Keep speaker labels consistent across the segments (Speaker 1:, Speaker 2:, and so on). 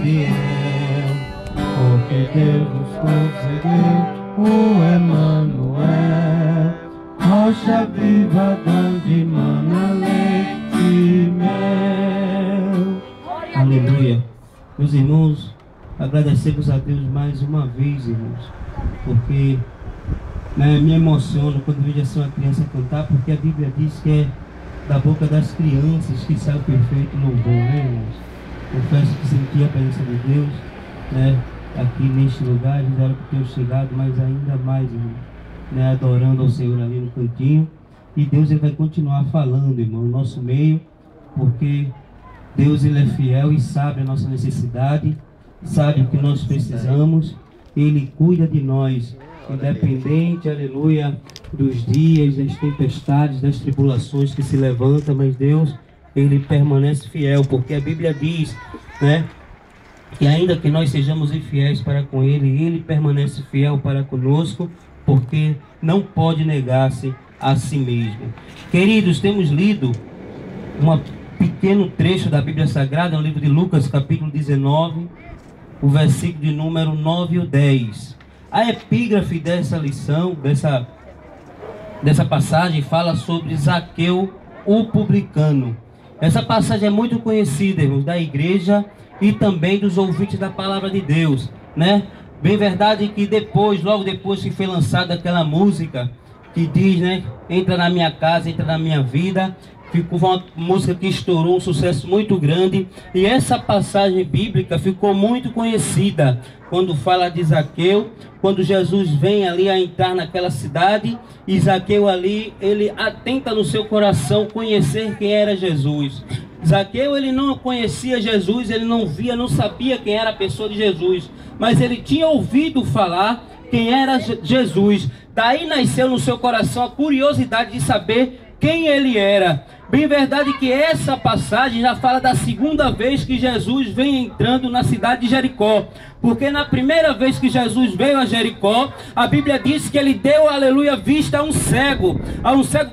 Speaker 1: fiel, porque Deus nos concedeu o Emanuel, rocha viva, donde mana leite e mel. Aleluia. Meus irmãos, agradecemos a Deus mais uma vez, irmãos, porque me emociono quando vejo assim uma criança cantar, porque a Bíblia diz que é da boca das crianças que sai o perfeito louvor, né, irmãos? Confesso que senti a presença de Deus, né, aqui neste lugar, já era que tenho chegado, mas ainda mais, irmão, né, adorando ao Senhor ali no cantinho. E Deus, ele vai continuar falando, irmão, no nosso meio, porque Deus, ele é fiel e sabe a nossa necessidade, sabe o que nós precisamos, ele cuida de nós, independente, aleluia, dos dias, das tempestades, das tribulações que se levantam, mas Deus, ele permanece fiel, porque a Bíblia diz, né, que ainda que nós sejamos infiéis para com ele, ele permanece fiel para conosco, porque não pode negar-se a si mesmo. Queridos, temos lido um pequeno trecho da Bíblia Sagrada, no livro de Lucas, capítulo 19, o versículo de número 9 e 10. A epígrafe dessa lição, dessa passagem, fala sobre Zaqueu, o publicano. Essa passagem é muito conhecida, irmãos, da igreja e também dos ouvintes da palavra de Deus, né? Bem verdade que depois, logo depois que foi lançada aquela música que diz, né, entra na minha casa, entra na minha vida, ficou uma música que estourou, um sucesso muito grande, e essa passagem bíblica ficou muito conhecida quando fala de Zaqueu, quando Jesus vem ali a entrar naquela cidade, e Zaqueu ali, ele atenta no seu coração conhecer quem era Jesus. Zaqueu, ele não conhecia Jesus, ele não via, não sabia quem era a pessoa de Jesus, mas ele tinha ouvido falar quem era Jesus. Daí nasceu no seu coração a curiosidade de saber quem ele era. Bem verdade que essa passagem já fala da segunda vez que Jesus vem entrando na cidade de Jericó. Porque na primeira vez que Jesus veio a Jericó, a Bíblia diz que ele deu, aleluia, vista a um cego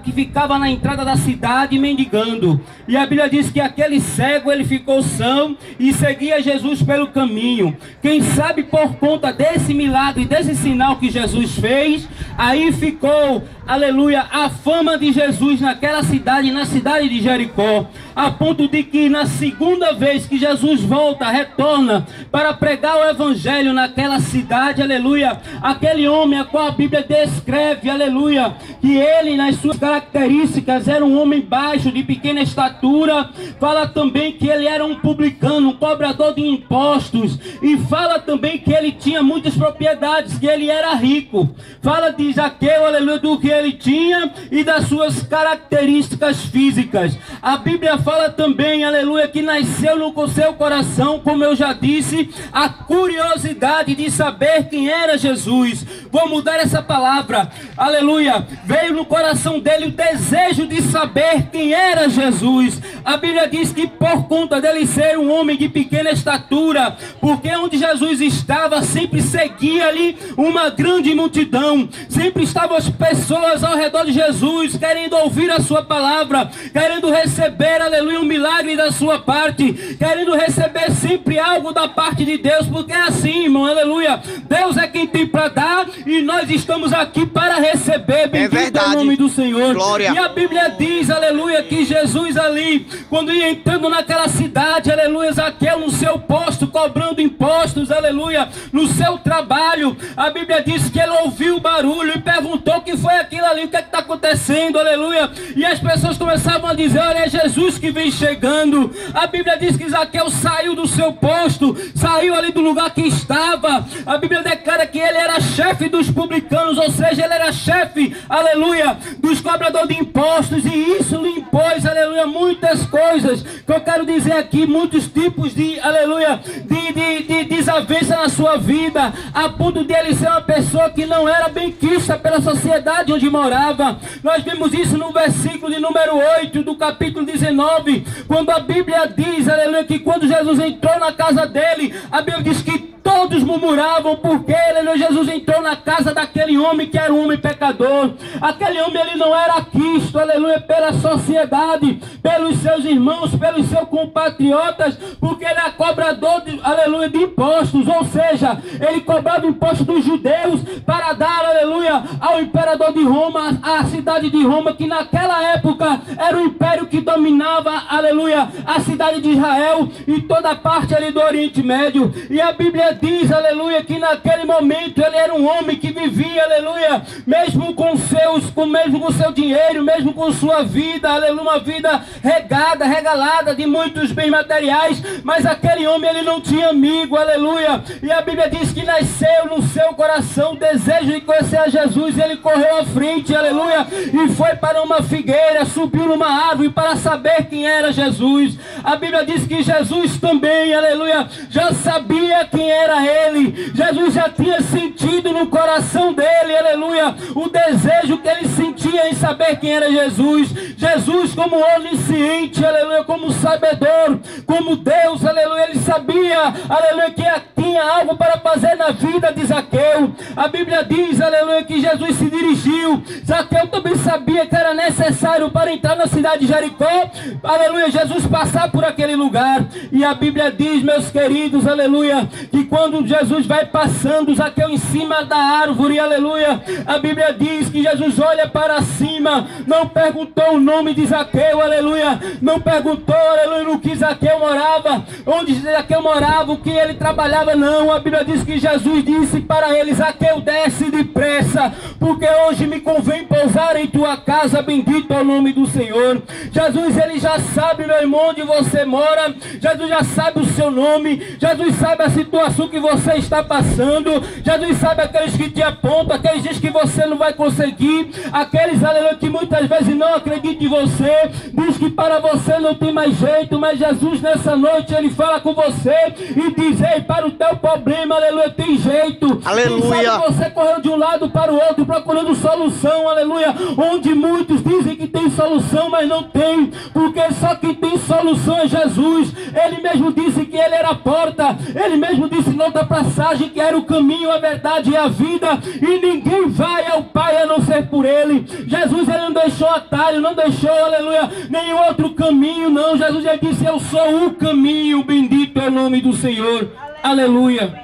Speaker 1: que ficava na entrada da cidade mendigando. E a Bíblia diz que aquele cego, ele ficou são e seguia Jesus pelo caminho. Quem sabe por conta desse milagre, desse sinal que Jesus fez, aí ficou, aleluia, a fama de Jesus naquela cidade, na cidade de Jericó, a ponto de que na segunda vez que Jesus volta, retorna para pregar o evangelho naquela cidade, aleluia, aquele homem a qual a Bíblia descreve, aleluia, que ele nas suas características era um homem baixo, de pequena estatura, fala também que ele era um publicano, um cobrador de impostos, e fala também que ele tinha muitas propriedades, que ele era rico. Fala de Zaqueu, aleluia, do que ele tinha e das suas características físicas. A Bíblia fala também, aleluia, que nasceu no seu coração, como eu já disse, a curiosidade de saber quem era Jesus. Vou mudar essa palavra, aleluia, veio no coração dele o desejo de saber quem era Jesus. A Bíblia diz que por conta dele ser um homem de pequena estatura, porque onde Jesus estava sempre seguia ali uma grande multidão, sempre estavam as pessoas ao redor de Jesus, querendo ouvir a sua palavra, querendo receber, aleluia, um milagre da sua parte, querendo receber sempre algo da parte de Deus, porque é assim, irmão, aleluia, Deus é quem tem para dar, e nós estamos aqui para receber. Bendito é o nome do Senhor. Glória. E a Bíblia diz, aleluia, que Jesus ali, quando ia entrando naquela cidade, aleluia, Zaqueu no seu posto, cobrando impostos, aleluia, no seu trabalho, a Bíblia diz que ele ouviu o barulho e perguntou o que foi aquilo ali, o que é que está acontecendo, aleluia, e as pessoas começavam a dizer, olha, é Jesus que vem chegando. A Bíblia diz que Zaqueu saiu do seu posto, saiu ali do lugar que estava. A Bíblia declara que ele era chefe dos publicanos, ou seja, ele era chefe, aleluia, dos cobradores de impostos, e isso lhe impôs, aleluia, muitas coisas, que eu quero dizer aqui, muitos tipos de, aleluia, de desavença na sua vida, a ponto de ele ser uma pessoa que não era bem quista pela sociedade onde morava. Nós vimos isso no versículo de número 8 do capítulo 19, quando a Bíblia diz, aleluia, que quando Jesus entrou na casa dele, a Bíblia diz que
Speaker 2: Todos murmuravam porque, aleluia, Jesus entrou na casa daquele homem que era um homem pecador. Aquele homem, ele não era quisto, aleluia, pela sociedade, pelos seus irmãos, pelos seus compatriotas, porque ele é cobrador, aleluia, de impostos. Ou seja, ele cobrava impostos dos judeus para dar, aleluia, ao imperador de Roma, a cidade de Roma, que naquela época era o império que dominava, aleluia, a cidade de Israel e toda a parte ali do Oriente Médio. E a Bíblia diz, aleluia, que naquele momento ele era um homem que vivia, aleluia, mesmo com seu dinheiro, mesmo com sua vida, aleluia, uma vida regalada de muitos bens materiais, mas aquele homem, ele não tinha amigo, aleluia. E a Bíblia diz que nasceu no seu coração o desejo de conhecer a Jesus. Ele correu à frente, aleluia, e foi para uma figueira, subiu numa árvore para saber quem era Jesus. A Bíblia diz que Jesus também, aleluia, já sabia quem era ele. Jesus já tinha sentido no coração dele, aleluia, o desejo que ele sentia em saber quem era Jesus. Jesus, como onisciente, aleluia, como sabedor, como Deus, aleluia, ele sabia, aleluia, que tinha algo para fazer na vida de Zaqueu. A Bíblia diz, aleluia, que Jesus se dirigiu. Zaqueu também sabia que era necessário para entrar na cidade de Jericó, aleluia, Jesus passar por aquele lugar. E a Bíblia diz, meus queridos, aleluia, que quando Jesus vai passando, Zaqueu em cima da árvore, aleluia, a Bíblia diz que Jesus olha para cima, não perguntou o nome de Zaqueu, aleluia, não perguntou, aleluia, no que Zaqueu morava, onde Zaqueu morava, o que ele trabalhava, não. A Bíblia diz que Jesus disse para ele: Zaqueu, desce depressa, porque hoje me convém pousar em tua casa, bendito é o nome do Senhor. Jesus, ele já sabe, meu irmão, onde você mora. Jesus já sabe o seu nome. Jesus sabe a situação que você está passando. Jesus sabe aqueles que te apontam, aqueles dias que você não vai conseguir, aqueles, aleluia, que muitas vezes não acreditam em você, diz que para você não tem mais jeito, mas Jesus nessa noite, ele fala com você e diz: ei, para o teu problema, aleluia, tem jeito.
Speaker 3: Aleluia.
Speaker 2: Quem sabe você correu de um lado para o outro procurando solução, aleluia, onde muitos dizem que tem solução, mas não tem, porque só quem tem solução é Jesus. Ele mesmo disse que ele era a porta, ele mesmo disse em outra passagem que era o caminho, a verdade e a vida, e ninguém vai ao Pai a não ser por ele. Jesus, ele não deixou atalho, não deixou, aleluia, nenhum outro caminho, não. Jesus já disse: eu sou o caminho, bendito é o nome do Senhor, aleluia.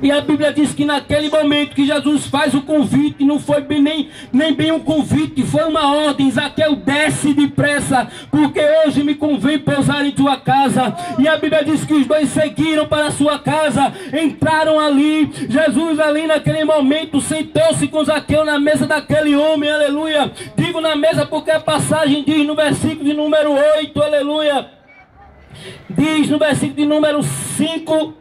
Speaker 2: E a Bíblia diz que naquele momento que Jesus faz o convite, não foi nem bem um convite, foi uma ordem: Zaqueu, desce depressa, porque hoje me convém pousar em tua casa. E a Bíblia diz que os dois seguiram para a sua casa, entraram ali. Jesus ali naquele momento sentou-se com Zaqueu na mesa daquele homem, aleluia. Digo na mesa porque a passagem diz no versículo de número 8, aleluia, diz no versículo de número 5,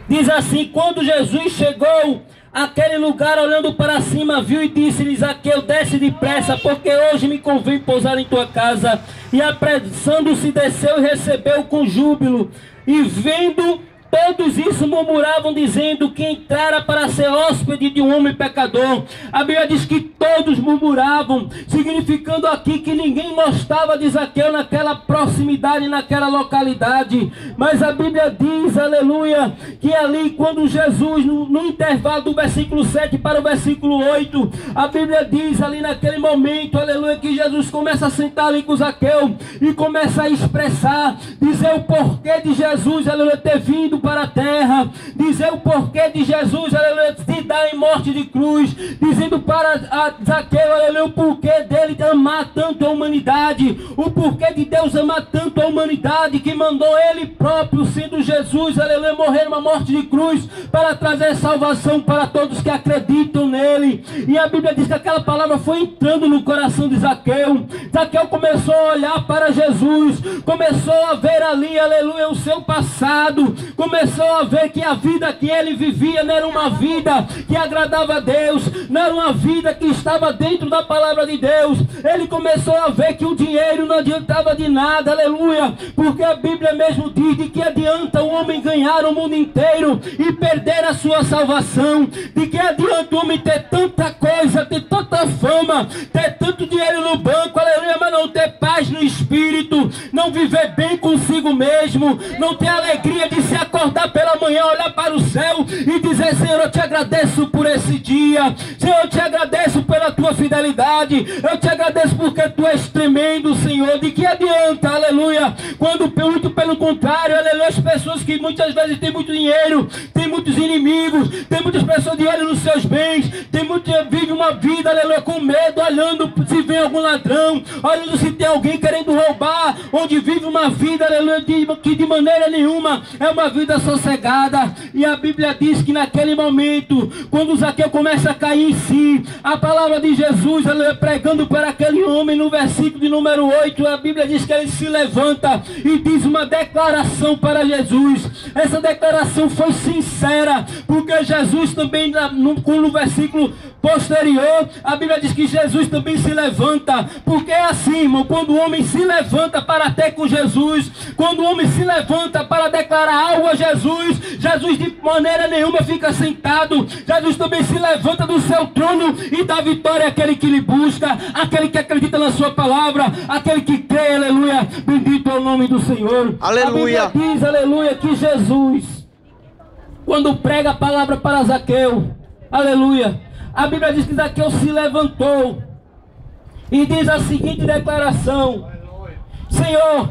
Speaker 2: diz assim: quando Jesus chegou àquele lugar, olhando para cima, viu e disse-lhe: Zaqueu, desce depressa, porque hoje me convém pousar em tua casa. E apressando-se, desceu e recebeu com júbilo. E vendo todos isso, murmuravam, dizendo que entrara para ser hóspede de um homem pecador. A Bíblia diz que todos murmuravam, significando aqui que ninguém gostava de Zaqueu naquela proximidade, naquela localidade. Mas a Bíblia diz, aleluia, que ali quando Jesus, no intervalo do versículo 7 para o versículo 8, a Bíblia diz ali naquele momento, aleluia, que Jesus começa a sentar ali com Zaqueu e começa a expressar, dizer o porquê de Jesus, aleluia, ter vindo para a terra, dizer o porquê de Jesus, aleluia, se dar em morte de cruz, dizendo para Zaqueu, aleluia, o porquê dele amar tanto a humanidade, o porquê de Deus amar tanto a humanidade, que mandou ele próprio, sendo Jesus, aleluia, morrer uma morte de cruz, para trazer salvação para todos que acreditam nele. E a Bíblia diz que aquela palavra foi entrando no coração de Zaqueu. Zaqueu começou a olhar para Jesus, começou a ver ali, aleluia, o seu passado, começou a ver que a vida que ele vivia não era uma vida que agradava a Deus, não era uma vida que estava dentro da palavra de Deus. Ele começou a ver que o dinheiro não adiantava de nada, aleluia, porque a Bíblia mesmo diz de que adianta o homem ganhar o mundo inteiro e perder a sua salvação, de que adianta o homem ter tanta coisa, ter tanta fama, ter tanto dinheiro no banco, aleluia, mas não ter paz no espírito, não viver bem consigo consigo mesmo, não tem alegria de se acordar pela manhã, olhar para o céu e dizer: Senhor, eu te agradeço por esse dia, Senhor, eu te agradeço pela tua fidelidade, eu te agradeço porque tu és tremendo, Senhor. De que adianta, aleluia, quando muito pelo contrário, aleluia, as pessoas que muitas vezes têm muito dinheiro, têm muitos inimigos, tem muitas pessoas de olho nos seus bens, vive uma vida, aleluia, com medo, olhando se vem algum ladrão, olhando se tem alguém querendo roubar, onde vive uma vida, aleluia, que de maneira nenhuma é uma vida sossegada. E a Bíblia diz que naquele momento, quando Zaqueu começa a cair em si, a palavra de Jesus, aleluia, pregando para aquele homem, no versículo de número 8, a Bíblia diz que ele se levanta e diz uma declaração para Jesus. Essa declaração foi sincera, porque Jesus também, no versículo posterior, a Bíblia diz que Jesus também se levanta, porque é assim, irmão, quando o homem se levanta para ter com Jesus, quando o homem se levanta para declarar algo a Jesus, Jesus de maneira nenhuma fica sentado, Jesus também se levanta do seu trono e dá vitória àquele que lhe busca, àquele que acredita na sua palavra, àquele que crê, aleluia, bendito é o nome do Senhor.
Speaker 3: Aleluia.
Speaker 2: A Bíblia diz, aleluia, que Jesus, quando prega a palavra para Zaqueu, aleluia, a Bíblia diz que Zaqueu se levantou e diz a seguinte declaração: Senhor,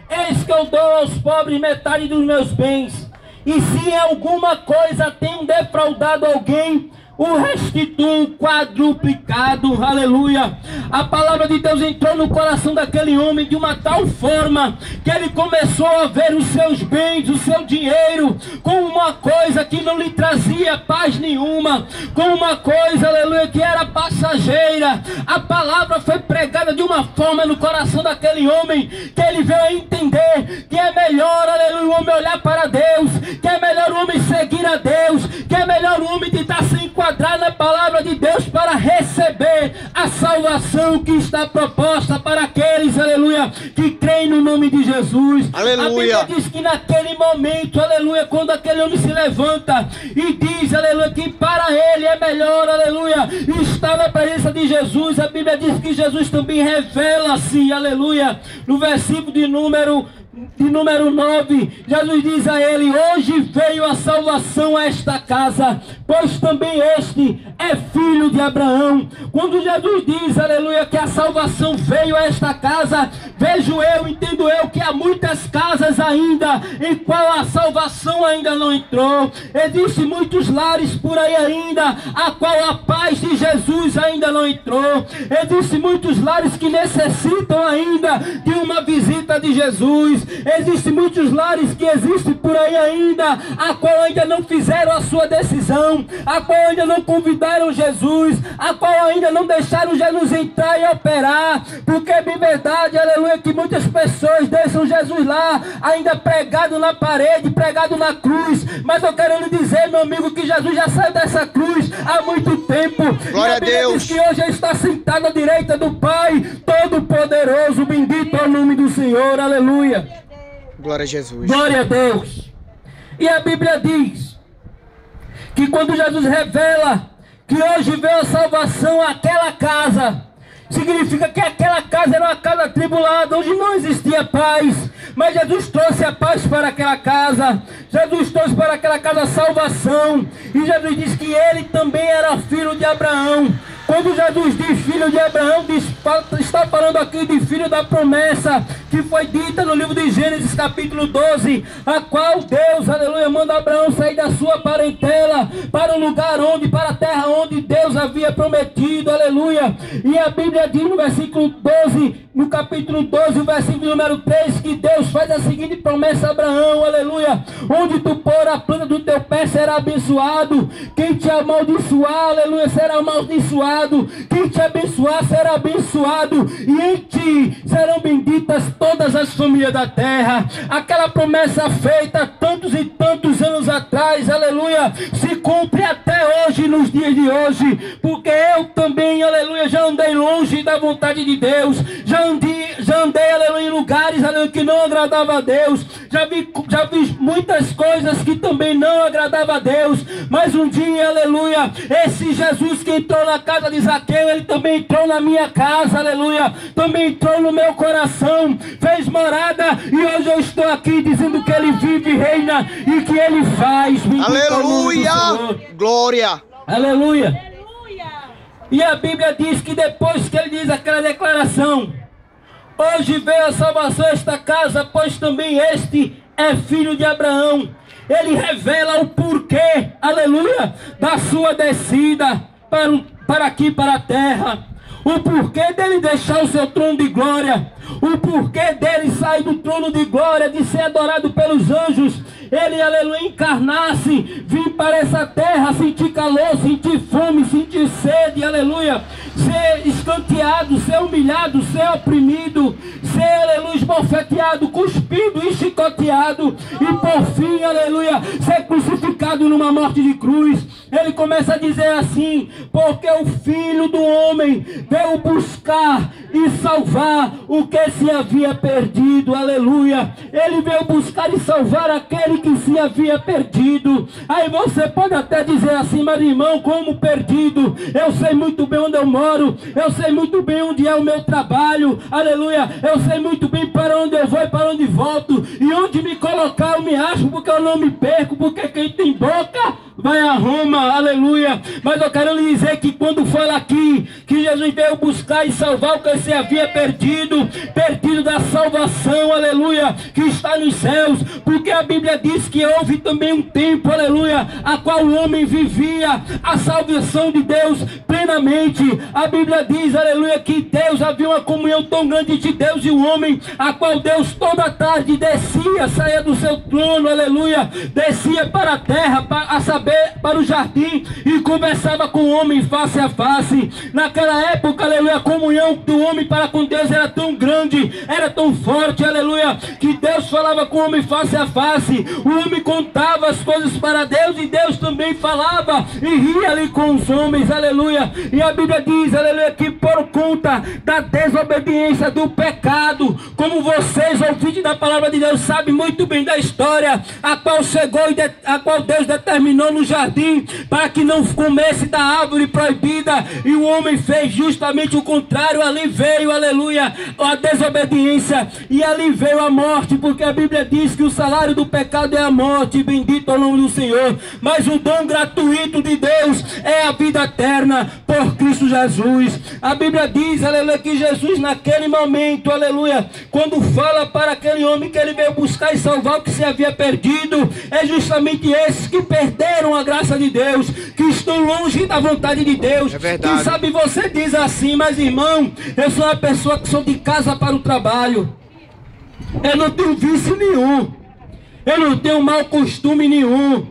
Speaker 2: eis que eu dou aos pobres metade dos meus bens, e se em alguma coisa tenho defraudado alguém, o restituo quadruplicado. Aleluia. A palavra de Deus entrou no coração daquele homem de uma tal forma que ele começou a ver os seus bens, o seu dinheiro, como uma coisa que não lhe trazia paz nenhuma, como uma coisa, aleluia, que era passageira. A palavra foi pregada de uma forma no coração daquele homem que ele veio a entender que é melhor, aleluia, o homem olhar para Deus, que é melhor o homem seguir a Deus, que é melhor o homem tentar se enquadrar na palavra de Deus para receber a salvação que está proposta para aqueles, aleluia, que creem no nome de Jesus.
Speaker 3: Aleluia.
Speaker 2: A Bíblia diz que naquele momento, aleluia, quando aquele homem se levanta e diz, aleluia, que para ele é melhor, aleluia, estar na presença de Jesus, a Bíblia diz que Jesus também revela-se, aleluia, no versículo de número 9, Jesus diz a ele: hoje veio a salvação a esta casa, pois também este é filho de Abraão. Quando Jesus diz, aleluia, que a salvação veio a esta casa, vejo eu, entendo eu, que há muitas casas ainda em qual a salvação ainda não entrou. Existem muitos lares por aí ainda, a qual a paz de Jesus ainda não entrou. Existem muitos lares que necessitam ainda de uma visita de Jesus. Existem muitos lares que existem por aí ainda, a qual ainda não fizeram a sua decisão, a qual ainda não convidaram Jesus, a qual ainda não deixaram Jesus entrar e operar, porque é bem verdade, aleluia, que muitas pessoas deixam Jesus lá, ainda pregado na parede, pregado na cruz, mas eu quero lhe dizer, meu amigo, que Jesus já saiu dessa cruz há muito tempo.
Speaker 3: Glória a Deus.
Speaker 2: Diz que hoje ele está sentado à direita do Pai Todo-Poderoso, bendito é o nome do Senhor, aleluia.
Speaker 3: Glória a Jesus.
Speaker 2: Glória a Deus. E a Bíblia diz que quando Jesus revela que hoje veio a salvação àquela casa, significa que aquela casa era uma casa atribulada, onde não existia paz, mas Jesus trouxe a paz para aquela casa. Jesus trouxe para aquela casa a salvação. E Jesus diz que ele também era filho de Abraão. Quando Jesus diz filho de Abraão, está falando aqui de filho da promessa que foi dita no livro de Gênesis capítulo 12, a qual Deus, aleluia, manda Abraão sair da sua parentela para o lugar onde, para a terra onde Deus havia prometido, aleluia. E a Bíblia diz no versículo 12, no capítulo 12, o versículo número 3, que Deus faz a seguinte promessa a Abraão, aleluia: onde tu pôr a planta do teu pé será abençoado, quem te amaldiçoar, aleluia, será amaldiçoado, quem te abençoar será abençoado, e em ti serão benditas todas as famílias da terra. Aquela promessa feita tantos e tantos anos atrás, aleluia, se cumpre até hoje, nos dias de hoje, porque eu também, aleluia, já andei longe da vontade de Deus, já andei, aleluia, em lugares, aleluia, que não agradava a Deus, já vi muitas coisas que também não agradavam a Deus, mas um dia, aleluia, esse Jesus que entrou na casa de Zaqueu, ele também entrou na minha casa, aleluia, também entrou no meu coração, fez morada, e hoje eu estou aqui dizendo que ele vive e reina, e que ele faz.
Speaker 3: Aleluia! Glória!
Speaker 2: Aleluia! E a Bíblia diz que depois que ele diz aquela declaração, hoje veio a salvação a esta casa, pois também este é filho de Abraão. Ele revela o porquê, aleluia, da sua descida para aqui, para a terra. O porquê dele deixar o seu trono de glória. O porquê dele sair do trono de glória, de ser adorado pelos anjos. Ele, aleluia, encarnar-se, vir para essa terra, sentir calor, sentir fome, sentir sede, aleluia, ser escanteado, ser humilhado, ser oprimido, ser, aleluia, esbofeteado, cuspido e chicoteado, e por fim, aleluia, ser crucificado numa morte de cruz. Ele começa a dizer assim: porque o Filho do Homem veio buscar e salvar o que se havia perdido, aleluia. Ele veio buscar e salvar aquele que se havia perdido. Aí você pode até dizer assim: mas irmão, como perdido? Eu sei muito bem onde eu moro, eu sei muito bem onde é o meu trabalho, aleluia, eu sei muito bem para onde eu vou e para onde volto, e onde me colocar eu me acho, porque eu não me perco, porque quem tem boca vai a Roma, aleluia. Mas eu quero lhe dizer que quando foi aqui, que Jesus veio buscar e salvar o que se havia perdido, perdido da salvação, aleluia, que está nos céus, porque a Bíblia diz que houve também um tempo, aleluia, a qual o homem vivia a salvação de Deus plenamente. A Bíblia diz, aleluia, que Deus havia uma comunhão tão grande entre Deus e o homem, a qual Deus toda tarde descia, saía do seu trono, aleluia, descia para a terra, a saber, para o jardim, e conversava com o homem face a face. Naquela época, aleluia, a comunhão do homem para com Deus era tão grande, era tão forte, aleluia, que Deus falava com o homem face a face. O homem contava as coisas para Deus, e Deus também falava e ria ali com os homens, aleluia. E a Bíblia diz, aleluia, que por conta da desobediência, do pecado, como vocês, ouvintes da palavra de Deus, sabem muito bem da história, a qual chegou a qual Deus determinou no jardim para que não comesse da árvore proibida, e o homem fez justamente o contrário. Ali veio, aleluia, a desobediência, e ali veio a morte, porque a Bíblia diz que o salário do pecado é a morte, bendito é o nome do Senhor, mas o dom gratuito de Deus é a vida eterna por Cristo Jesus. A Bíblia diz, aleluia, que Jesus naquele momento, aleluia, quando fala para aquele homem que ele veio buscar e salvar o que se havia perdido, é justamente esses que perderam a graça de Deus, que estão longe da vontade de Deus.
Speaker 3: É verdade.
Speaker 2: Quem sabe você diz assim: mas irmão, eu sou uma pessoa que sou de casa para o trabalho, eu não tenho vício nenhum, eu não tenho mau costume nenhum,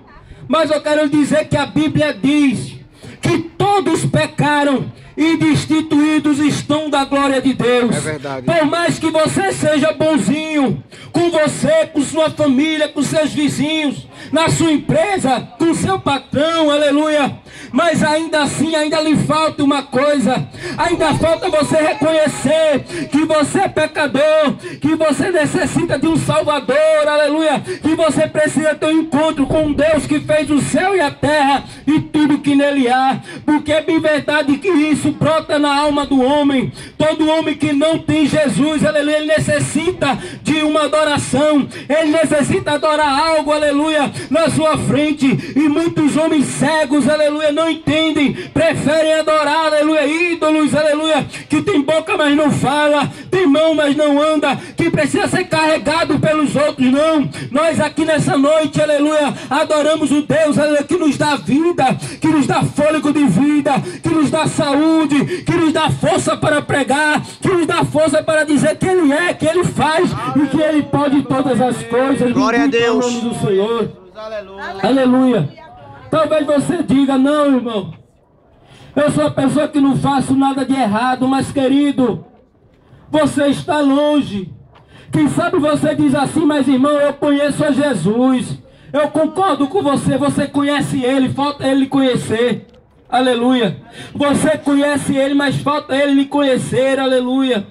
Speaker 2: mas eu quero dizer que a Bíblia diz que todos pecaram e destituídos estão da glória de Deus.
Speaker 3: É verdade.
Speaker 2: Por mais que você seja bonzinho com você, com sua família, com seus vizinhos, na sua empresa, com seu patrão, aleluia, mas ainda assim, ainda lhe falta uma coisa. Ainda falta você reconhecer que você é pecador, que você necessita de um Salvador, aleluia, que você precisa ter um encontro com Deus que fez o céu e a terra e tudo que nele há, porque é bem verdade que isso brota na alma do homem. Todo homem que não tem Jesus, aleluia, ele necessita de uma adoração, ele necessita adorar algo, aleluia, na sua frente. E muitos homens cegos, aleluia, não entendem, preferem adorar, aleluia, ídolos, aleluia, que tem boca mas não fala, tem mão mas não anda, que precisa ser carregado pelos outros. Não, nós aqui nessa noite, aleluia, adoramos o Deus, aleluia, que nos dá vida, que nos dá fôlego de vida, que nos dá saúde, que nos dá força para pregar, que nos dá força para dizer que Ele é, que Ele faz e que Ele pode todas as coisas.
Speaker 3: Glória a Deus.
Speaker 2: Em nome do Senhor. Aleluia. Talvez você diga: não, irmão, eu sou a pessoa que não faço nada de errado. Mas querido, você está longe. Quem sabe você diz assim: mas irmão, eu conheço a Jesus. Eu concordo com você, você conhece Ele, falta Ele lhe conhecer. Aleluia. Você conhece Ele, mas falta Ele lhe conhecer. Aleluia.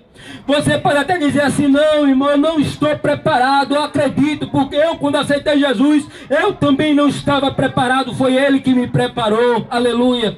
Speaker 2: Você pode até dizer assim: não, irmão, eu não estou preparado. Eu acredito, porque eu, quando aceitei Jesus, eu também não estava preparado. Foi Ele que me preparou. Aleluia.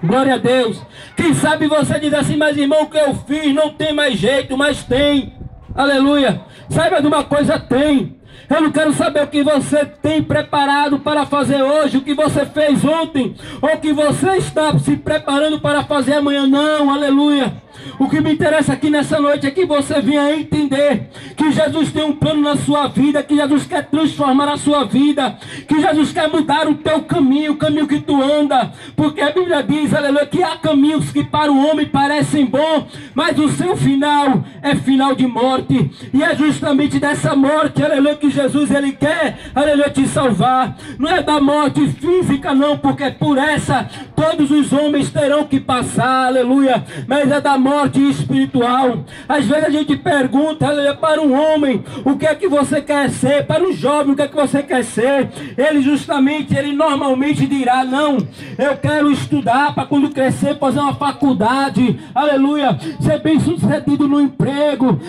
Speaker 2: Glória a Deus. Quem sabe você diz assim: mas irmão, o que eu fiz não tem mais jeito. Mas tem. Aleluia. Saiba de uma coisa: tem. Eu não quero saber o que você tem preparado para fazer hoje, o que você fez ontem, ou o que você está se preparando para fazer amanhã. Não, aleluia. O que me interessa aqui nessa noite é que você venha entender que Jesus tem um plano na sua vida, que Jesus quer transformar a sua vida, que Jesus quer mudar o teu caminho, o caminho que tu anda, porque a Bíblia diz, aleluia, que há caminhos que para o homem parecem bons, mas o seu final é final de morte, e é justamente dessa morte, aleluia, que Jesus, ele quer, aleluia, te salvar. Não é da morte física não, porque por essa todos os homens terão que passar, aleluia, mas é da morte espiritual. Às vezes a gente pergunta, aleluia, para um homem, o que é que você quer ser? Para um jovem, o que é que você quer ser? Ele normalmente dirá: não, eu quero estudar para quando crescer fazer uma faculdade, aleluia, ser bem sucedido no emprego,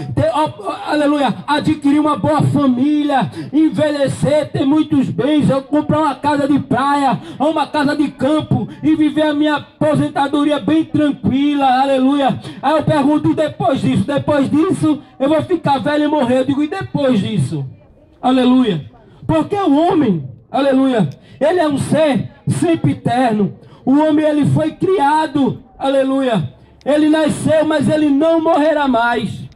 Speaker 2: aleluia, adquirir uma boa família, envelhecer, ter muitos bens, eu comprar uma casa de praia, ou uma casa de campo e viver a minha aposentadoria bem tranquila, aleluia. Aí eu pergunto: e depois disso? Depois disso eu vou ficar velho e morrer. Eu digo: e depois disso? Aleluia. Porque o homem, aleluia, ele é um ser sempre eterno. O homem, ele foi criado, aleluia, ele nasceu, mas ele não morrerá mais,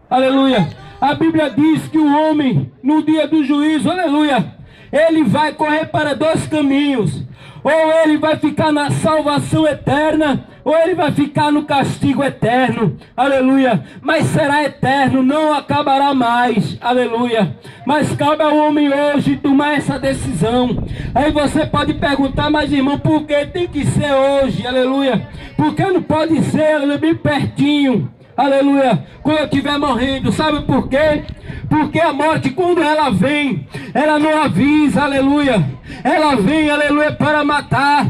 Speaker 2: aleluia. A Bíblia diz que o homem, no dia do juízo, aleluia, ele vai correr para dois caminhos: ou ele vai ficar na salvação eterna, ou ele vai ficar no castigo eterno, aleluia. Mas será eterno, não acabará mais, aleluia. Mas cabe ao homem hoje tomar essa decisão. Aí você pode perguntar: mas irmão, por que tem que ser hoje, aleluia? Por que não pode ser, aleluia, bem pertinho, aleluia, quando eu estiver morrendo? Sabe por quê? Porque a morte, quando ela vem, ela não avisa, aleluia. Ela vem, aleluia, para matar,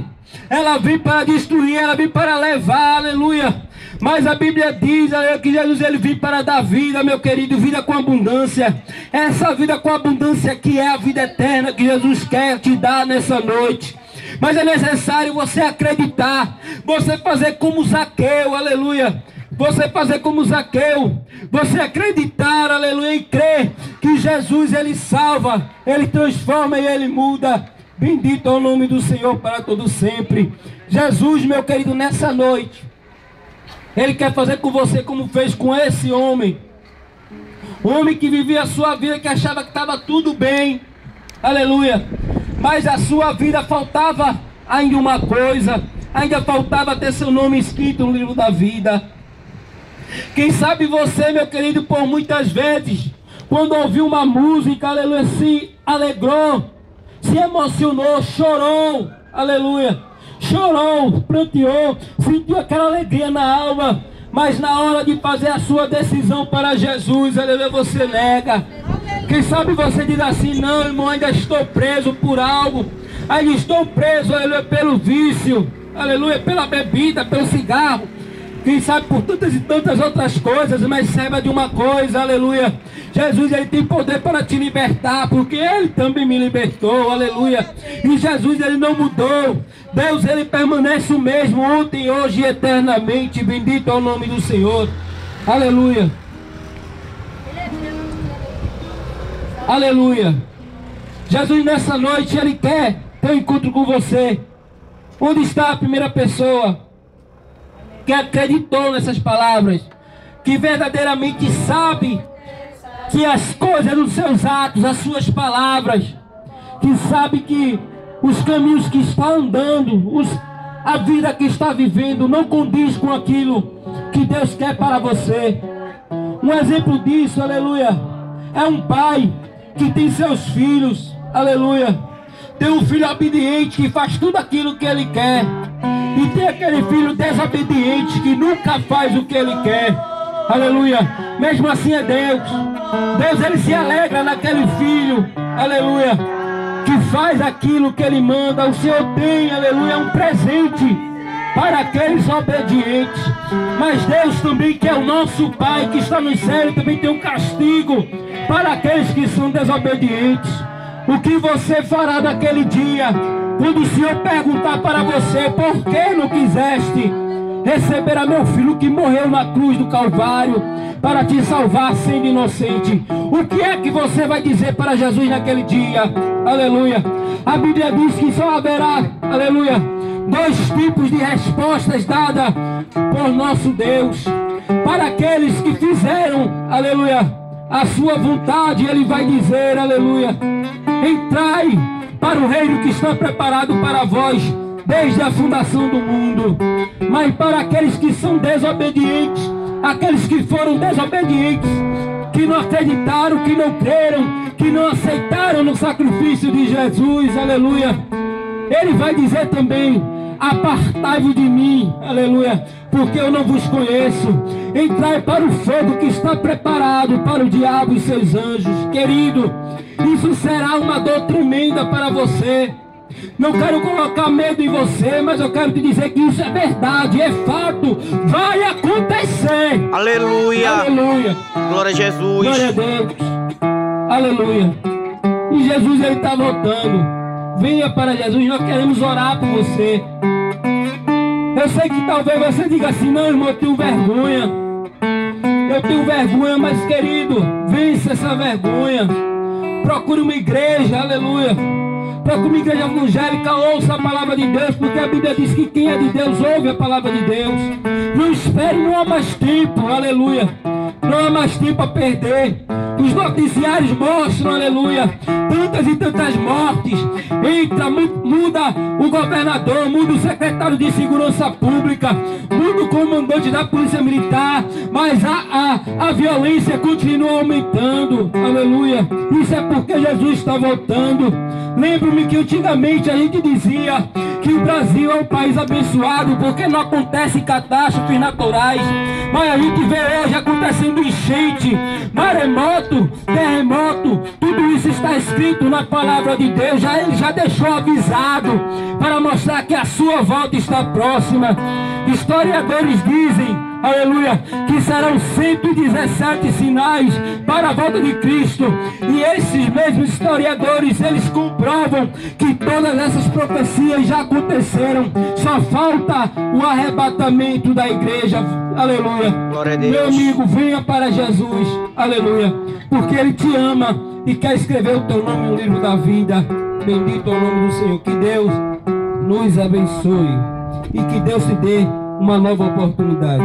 Speaker 2: ela vem para destruir, ela vem para levar, aleluia. Mas a Bíblia diz, aleluia, que Jesus, ele vem para dar vida, meu querido, vida com abundância. Essa vida com abundância que é a vida eterna que Jesus quer te dar nessa noite. Mas é necessário você acreditar, você fazer como Zaqueu, aleluia. Você fazer como Zaqueu, você acreditar, aleluia, e crer que Jesus, ele salva, ele transforma e ele muda. Bendito é o nome do Senhor para todo sempre. Jesus, meu querido, nessa noite, ele quer fazer com você como fez com esse homem. Um homem que vivia a sua vida, que achava que estava tudo bem, aleluia. Mas a sua vida faltava ainda uma coisa, ainda faltava ter seu nome escrito no livro da vida. Quem sabe você, meu querido, por muitas vezes, quando ouviu uma música, aleluia, se alegrou, se emocionou, chorou, aleluia, chorou, pranteou, sentiu aquela alegria na alma, mas na hora de fazer a sua decisão para Jesus, aleluia, você nega. Quem sabe você diz assim: não, irmão, ainda estou preso por algo, ainda estou preso, aleluia, pelo vício, aleluia, pela bebida, pelo cigarro, quem sabe por tantas e tantas outras coisas. Mas saiba de uma coisa, aleluia, Jesus, ele tem poder para te libertar, porque ele também me libertou, aleluia. E Jesus, ele não mudou. Deus, ele permanece o mesmo ontem, hoje e eternamente. Bendito é o nome do Senhor, aleluia, aleluia. Jesus, nessa noite, ele quer ter um encontro com você. Onde está a primeira pessoa que acreditou nessas palavras, que verdadeiramente sabe que as coisas dos seus atos, as suas palavras, que sabe que os caminhos que está andando, a vida que está vivendo não condiz com aquilo que Deus quer para você? Um exemplo disso, aleluia, é um pai que tem seus filhos, aleluia. Tem um filho obediente que faz tudo aquilo que ele quer, e tem aquele filho desobediente que nunca faz o que ele quer, aleluia. Mesmo assim é Deus. Deus, ele se alegra naquele filho, aleluia, que faz aquilo que ele manda. O Senhor tem, aleluia, um presente para aqueles obedientes. Mas Deus também, que é o nosso Pai, que está no céu, também tem um castigo para aqueles que são desobedientes. O que você fará naquele dia, quando o Senhor perguntar para você: por que não quiseste receber a meu filho que morreu na cruz do Calvário para te salvar sendo inocente? O que é que você vai dizer para Jesus naquele dia? Aleluia. A Bíblia diz que só haverá, aleluia, dois tipos de respostas dadas por nosso Deus. Para aqueles que fizeram, aleluia, a sua vontade, Ele vai dizer, aleluia: entrai para o reino que está preparado para vós desde a fundação do mundo. Mas para aqueles que são desobedientes, aqueles que foram desobedientes, que não acreditaram, que não creram, que não aceitaram no sacrifício de Jesus, aleluia, Ele vai dizer também: apartai-vos de mim, aleluia, porque eu não vos conheço. Entrai para o fogo que está preparado para o diabo e seus anjos. Querido, isso será uma dor tremenda para você. Não quero colocar medo em você, mas eu quero te dizer que isso é verdade, é fato, vai acontecer.
Speaker 3: Aleluia.
Speaker 2: Aleluia.
Speaker 3: Glória a Jesus.
Speaker 2: Glória a Deus. Aleluia. E Jesus, Ele está voltando. Venha para Jesus, nós queremos orar por você. Eu sei que talvez você diga assim: não, irmão, eu tenho vergonha. Eu tenho vergonha, mas querido, vence essa vergonha. Procure uma igreja, aleluia. Procure uma igreja evangélica, ouça a palavra de Deus, porque a Bíblia diz que quem é de Deus ouve a palavra de Deus. Não espere, não há mais tempo, aleluia. Não há mais tempo a perder. Os noticiários mostram, aleluia, tantas e tantas mortes. Entra, muda o governador, muda o secretário de segurança pública, muda o comandante da polícia militar, mas a violência continua aumentando, aleluia. Isso é porque Jesus está voltando. Lembro-me que antigamente a gente dizia que o Brasil é um país abençoado porque não acontecem catástrofes naturais, mas a gente vê hoje acontecendo enchente, maremoto, terremoto. Tudo isso está escrito na palavra de Deus. Ele já deixou avisado para mostrar que a sua volta está próxima. Historiadores dizem, aleluia, que serão 117 sinais para a volta de Cristo. E esses mesmos historiadores, eles comprovam que todas essas profecias já aconteceram. Só falta o arrebatamento da igreja. Aleluia.
Speaker 3: Glória a Deus.
Speaker 2: Meu amigo, venha para Jesus. Aleluia. Porque Ele te ama e quer escrever o teu nome no livro da vida. Bendito é o nome do Senhor. Que Deus nos abençoe e que Deus te dê uma nova oportunidade.